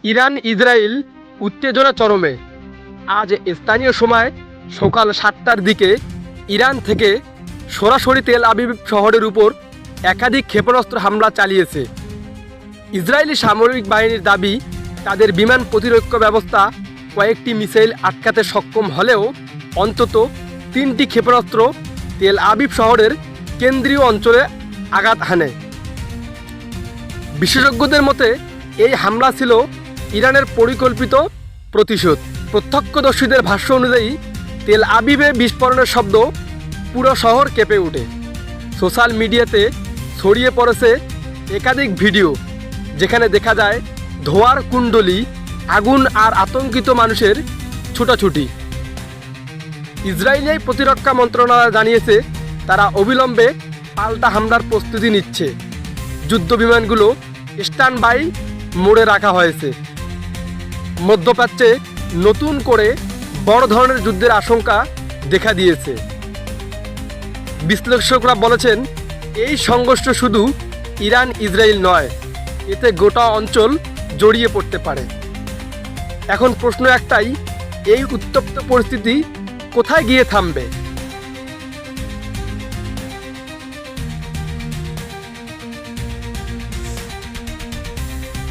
Iran Israel উত্তেজনা চরমে। আজ স্থানীয় সময় সকাল 7টার দিকে ইরান থেকে সরাসরি তেল আবিব শহরের উপর একাধিক ক্ষেপণাস্ত্র হামলা চালিয়েছে। ইসরায়েলি সামরিক বাহিনীর দাবি, তাদের বিমান প্রতিরক্ষা ব্যবস্থা কয়েকটি মিসাইল আটকাতে সক্ষম হলেও অন্তত 3টি ক্ষেপণাস্ত্র তেল আবিব শহরের কেন্দ্রীয় অঞ্চলে আঘাত হানে। বিশেষজ্ঞদের মতে এই হামলা ছিল ইরানের পরিকল্পিত প্রতিশোধ। প্রত্যক্ষদর্শীদের ভাষ্য অনুযায়ী তেল আবিবে বিস্ফোরণের শব্দ পুরো শহর কেঁপে ওঠে। সোশ্যাল মিডিয়াতে ছড়িয়ে পড়েছে একাধিক ভিডিও, যেখানে দেখা যায় ধোঁয়ার কুণ্ডলী, আগুন আর আতঙ্কিত মানুষের ছুটাছুটি। ইসরায়েলি প্রতিরক্ষা মন্ত্রণালয় জানিয়েছে তারা অবিলম্বে পাল্টা হামলার প্রস্তুতি নিচ্ছে। যুদ্ধ বিমানগুলো স্ট্যান্ড বাই মোডে রাখা হয়েছে। মধ্যপ্রাচ্যে নতুন করে বড় ধরনের যুদ্ধের আশঙ্কা দেখা দিয়েছে। বিশ্লেষকরা বলেছেন, এই সংঘর্ষ শুধু ইরান ইসরায়েল নয়, এতে গোটা অঞ্চল জড়িয়ে পড়তে পারে। এখন প্রশ্ন একটাই, এই উত্তপ্ত পরিস্থিতি কোথায় গিয়ে থামবে?